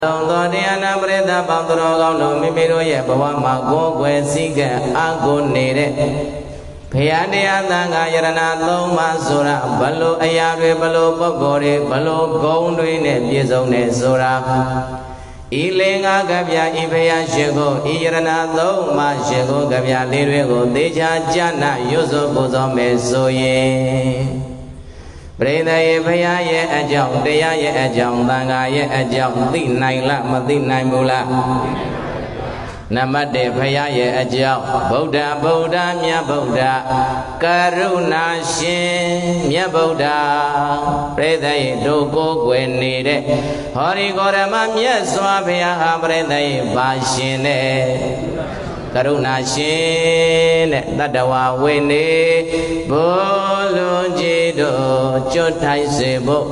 သောတရားနာပရိသတ်ပေါင်းတော်ကောင်းတို့မိမိတို့ရဲ့ဘဝမှာကိုယ်ွယ်စည်းကံအကုနေတဲ့ဘုရားတရားသံဃာယရဏသုံးပါးဆိုတာဘလို့အရာတွေဘလို့ပုဂ္ဂိုလ်တွေဘလို့ဂုဏ်တွေနဲ့ပြည့်စုံနေဆိုတာဤလင်္ကာကဗျာဤဘုရားရှင်ကိုဤယရဏသုံးပါးရှင်ကိုကဗျာလေးတွေကိုသေချာကြားနာရွတ်ဆိုပူဇော်မယ်ဆိုရင်ပရိသေဘုရားရဲ့အကြောင်းတရားရဲ့အကြောင်းသံဃာရဲ့အကြောင်းသိနိုင်လားမသိနိုင်ဘူးလားနမတ္တေဘုရားရဲ့အကြောင်းဗုဒ္ဓမြတ်ဗုဒ္ဓကရုဏာရှင်မြတ်ဗုဒ္ဓပရိသေတို့ကိုယ်ွယ်နေတဲ့ဟောဒီကောရမမြတ်စွာဘုရားဟာပရိသေပါရှင်တဲ့ကရုဏာရှင်တဲ့တတ္တဝဝိနေဘုလုံးကြီးတို့ကျွတ်ထိုင်စေဖို့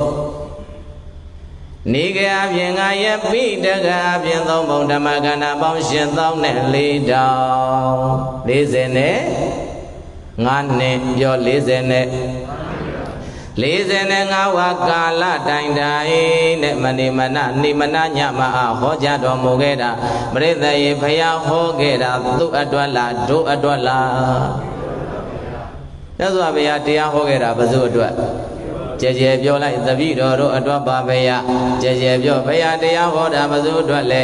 နေကအပြင်ငါရဲ့ပိတကအပြင်သုံးပုံဓမ္မကဏ္ဍပေါင်း8000နဲ့4တောင်40နဲ့5နှစ်ပြော40နဲ့45ဝါကာလတိုင်တိုင်နဲ့မဏိမနနိမနညမအားဟောကြားတော်မူခဲ့တာပရိသေယဘုရားဟောခဲ့တာသူ့အတွက်လားတို့အတွက်လားမြတ်စွာဘုရားတရားဟောခဲ့တာဘယ်သူအတွက်ကြဲကြဲပြောလိုက်တပည့်တော်တို့အတွက်ပါဘုရားကြဲကြဲပြောဘုရားတရားဟောတာဘယ်သူအတွက်လဲ